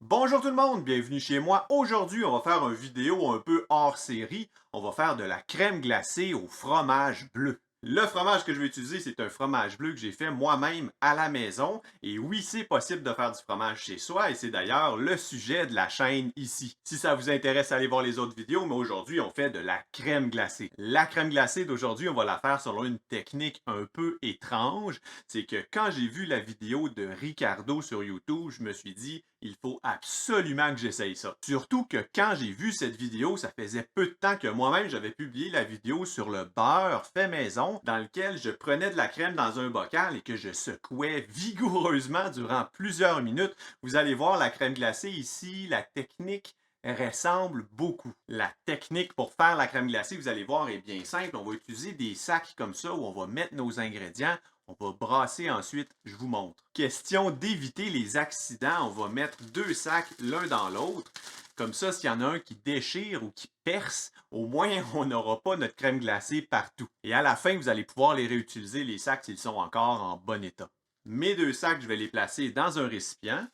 Bonjour tout le monde, bienvenue chez moi. Aujourd'hui, on va faire une vidéo un peu hors série. On va faire de la crème glacée au fromage bleu. Le fromage que je vais utiliser, c'est un fromage bleu que j'ai fait moi-même à la maison. Et oui, c'est possible de faire du fromage chez soi et c'est d'ailleurs le sujet de la chaîne ici. Si ça vous intéresse, allez voir les autres vidéos, mais aujourd'hui, on fait de la crème glacée. La crème glacée d'aujourd'hui, on va la faire selon une technique un peu étrange. C'est que quand j'ai vu la vidéo de Ricardo sur YouTube, je me suis dit, il faut absolument que j'essaye ça. Surtout que quand j'ai vu cette vidéo, ça faisait peu de temps que moi-même j'avais publié la vidéo sur le beurre fait maison, dans lequel je prenais de la crème dans un bocal et que je secouais vigoureusement durant plusieurs minutes. Vous allez voir la crème glacée ici, la technique ressemble beaucoup. La technique pour faire la crème glacée, vous allez voir, est bien simple. On va utiliser des sacs comme ça où on va mettre nos ingrédients. On va brasser ensuite, je vous montre. Question d'éviter les accidents, on va mettre deux sacs l'un dans l'autre. Comme ça, s'il y en a un qui déchire ou qui perce, au moins on n'aura pas notre crème glacée partout. Et à la fin, vous allez pouvoir les réutiliser, les sacs, s'ils sont encore en bon état. Mes deux sacs, je vais les placer dans un récipient.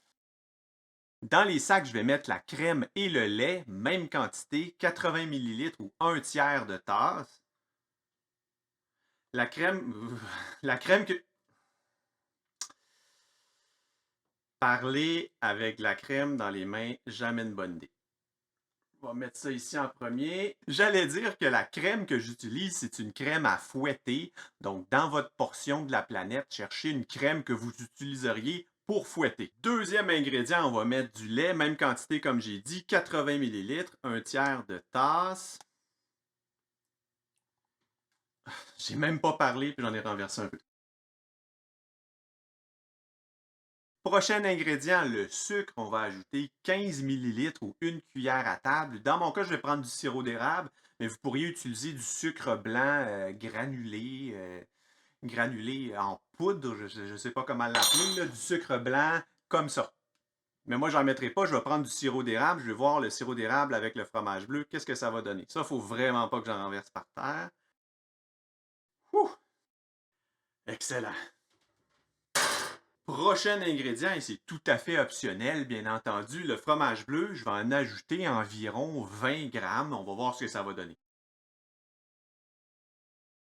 Dans les sacs, je vais mettre la crème et le lait, même quantité, 80 ml ou un tiers de tasse. La crème, la crème que... Parler avec la crème dans les mains, jamais une bonne idée. On va mettre ça ici en premier. J'allais dire que la crème que j'utilise, c'est une crème à fouetter. Donc, dans votre portion de la planète, cherchez une crème que vous utiliseriez pour fouetter. Deuxième ingrédient, on va mettre du lait, même quantité comme j'ai dit, 80 ml, un tiers de tasse. J'ai même pas parlé, puis j'en ai renversé un peu. Prochain ingrédient, le sucre. On va ajouter 15 ml ou une cuillère à table. Dans mon cas, je vais prendre du sirop d'érable, mais vous pourriez utiliser du sucre blanc granulé en poudre, je ne sais pas comment l'appeler, du sucre blanc comme ça. Mais moi, j'en mettrai pas, je vais prendre du sirop d'érable, je vais voir le sirop d'érable avec le fromage bleu, qu'est-ce que ça va donner. Ça, il ne faut vraiment pas que j'en renverse par terre. Ouh! Excellent! Prochain ingrédient, et c'est tout à fait optionnel, bien entendu, le fromage bleu, je vais en ajouter environ 20 grammes. On va voir ce que ça va donner.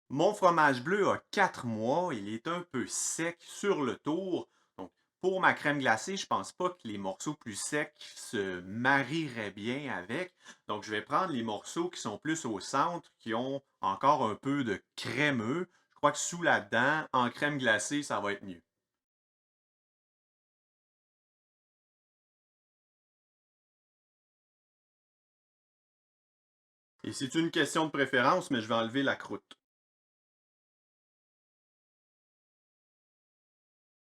Mon fromage bleu a 4 mois, il est un peu sec sur le tour. Donc, pour ma crème glacée, je ne pense pas que les morceaux plus secs se marieraient bien avec. Donc, je vais prendre les morceaux qui sont plus au centre, qui ont encore un peu de crémeux. Je crois que sous la dent, en crème glacée, ça va être mieux. Et c'est une question de préférence, mais je vais enlever la croûte.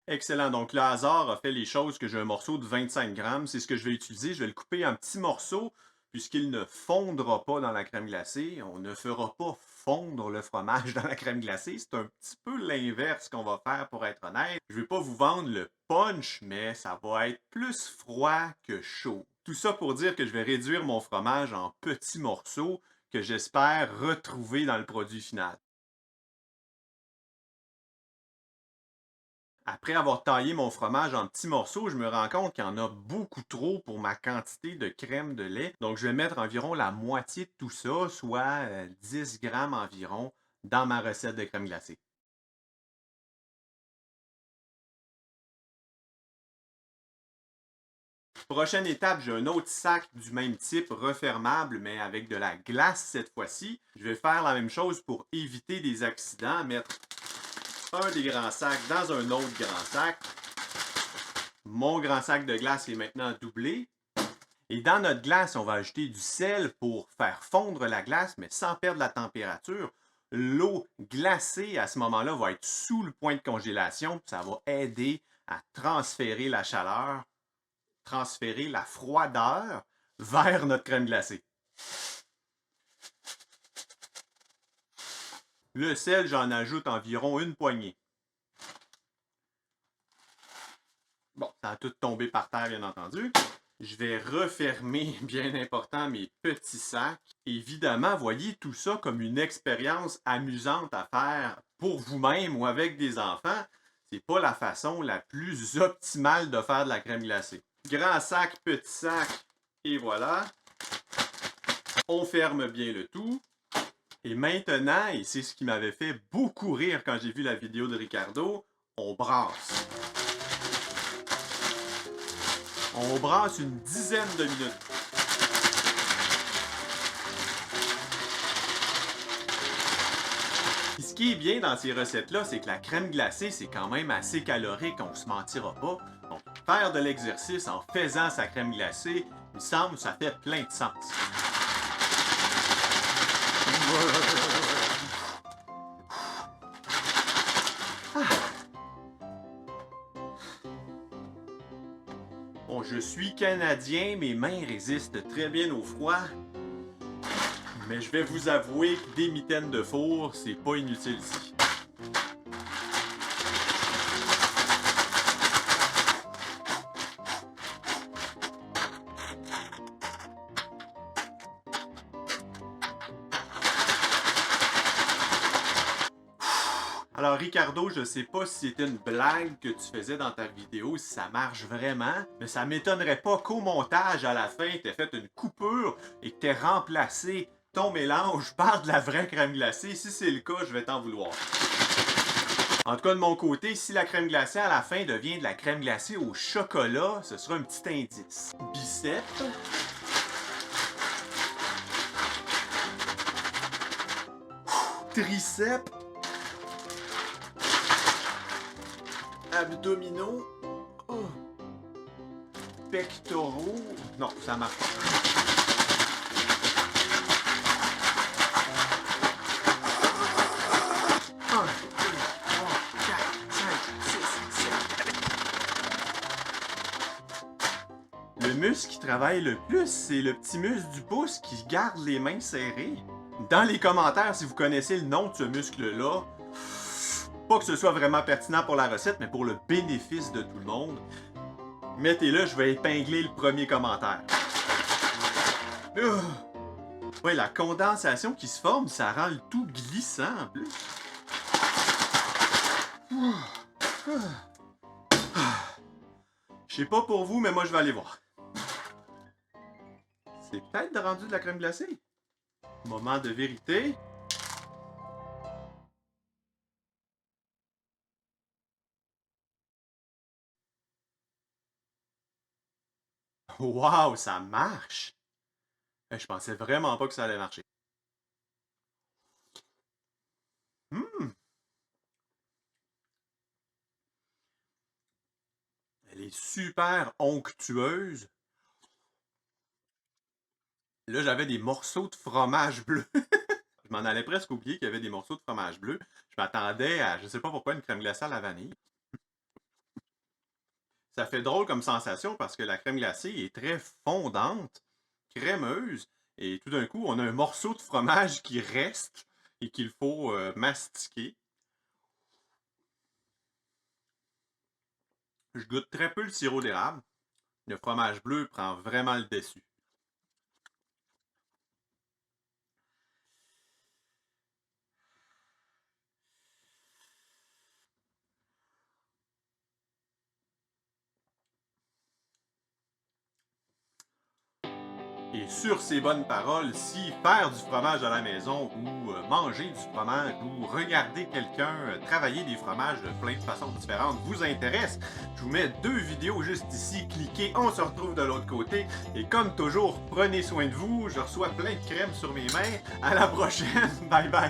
Excellent. Donc, le hasard a fait les choses que j'ai un morceau de 25 grammes. C'est ce que je vais utiliser. Je vais le couper en petits morceaux puisqu'il ne fondra pas dans la crème glacée. On ne fera pas fondre le fromage dans la crème glacée. C'est un petit peu l'inverse qu'on va faire pour être honnête. Je ne vais pas vous vendre le punch, mais ça va être plus froid que chaud. Tout ça pour dire que je vais réduire mon fromage en petits morceaux que j'espère retrouver dans le produit final. Après avoir taillé mon fromage en petits morceaux, je me rends compte qu'il y en a beaucoup trop pour ma quantité de crème de lait. Donc, je vais mettre environ la moitié de tout ça, soit 10 grammes environ, dans ma recette de crème glacée. Prochaine étape, j'ai un autre sac du même type, refermable, mais avec de la glace cette fois-ci. Je vais faire la même chose pour éviter des accidents, mettre un des grands sacs dans un autre grand sac. Mon grand sac de glace est maintenant doublé. Et dans notre glace, on va ajouter du sel pour faire fondre la glace, mais sans perdre la température. L'eau glacée, à ce moment-là, va être sous le point de congélation. Ça va aider à transférer la chaleur, transférer la froideur vers notre crème glacée. Le sel, j'en ajoute environ une poignée. Bon, ça a tout tombé par terre, bien entendu. Je vais refermer, bien important, mes petits sacs. Évidemment, voyez tout ça comme une expérience amusante à faire pour vous-même ou avec des enfants. C'est pas la façon la plus optimale de faire de la crème glacée. Grand sac, petit sac, et voilà. On ferme bien le tout. Et maintenant, et c'est ce qui m'avait fait beaucoup rire quand j'ai vu la vidéo de Ricardo, on brasse. On brasse une dizaine de minutes. Puis ce qui est bien dans ces recettes-là, c'est que la crème glacée, c'est quand même assez calorique, on se mentira pas. Donc, faire de l'exercice en faisant sa crème glacée, il me semble que ça fait plein de sens. Bon, je suis Canadien, mes mains résistent très bien au froid. Mais je vais vous avouer que des mitaines de four, c'est pas inutile ici. Alors Ricardo, je sais pas si c'était une blague que tu faisais dans ta vidéo, si ça marche vraiment, mais ça m'étonnerait pas qu'au montage, à la fin, t'aies fait une coupure et que t'aies remplacé ton mélange par de la vraie crème glacée. Si c'est le cas, je vais t'en vouloir. En tout cas, de mon côté, si la crème glacée à la fin devient de la crème glacée au chocolat, ce sera un petit indice. Biceps. Triceps. Abdominaux. Oh. Pectoraux. Non, ça marche pas. 1, 2, 3, 4, 5, 6, 7. Le muscle qui travaille le plus, c'est le petit muscle du pouce qui garde les mains serrées. Dans les commentaires, si vous connaissez le nom de ce muscle-là, pas que ce soit vraiment pertinent pour la recette, mais pour le bénéfice de tout le monde, mettez-le, je vais épingler le premier commentaire. Ouais, la condensation qui se forme, ça rend le tout glissant en plus. Je sais pas pour vous, mais moi je vais aller voir. C'est peut-être rendu de la crème glacée. Moment de vérité. Wow, ça marche! Je pensais vraiment pas que ça allait marcher. Elle est super onctueuse. Là, j'avais des morceaux de fromage bleu. Je m'en allais presque oublier qu'il y avait des morceaux de fromage bleu. Je m'attendais à, je sais pas pourquoi, une crème glacée à la vanille. Ça fait drôle comme sensation parce que la crème glacée est très fondante, crémeuse, et tout d'un coup, on a un morceau de fromage qui reste et qu'il faut mastiquer. Je goûte très peu le sirop d'érable. Le fromage bleu prend vraiment le dessus. Et sur ces bonnes paroles, si faire du fromage à la maison ou manger du fromage ou regarder quelqu'un travailler des fromages de plein de façons différentes vous intéresse, je vous mets 2 vidéos juste ici. Cliquez, on se retrouve de l'autre côté. Et comme toujours, prenez soin de vous. Je reçois plein de crème sur mes mains. À la prochaine. Bye bye.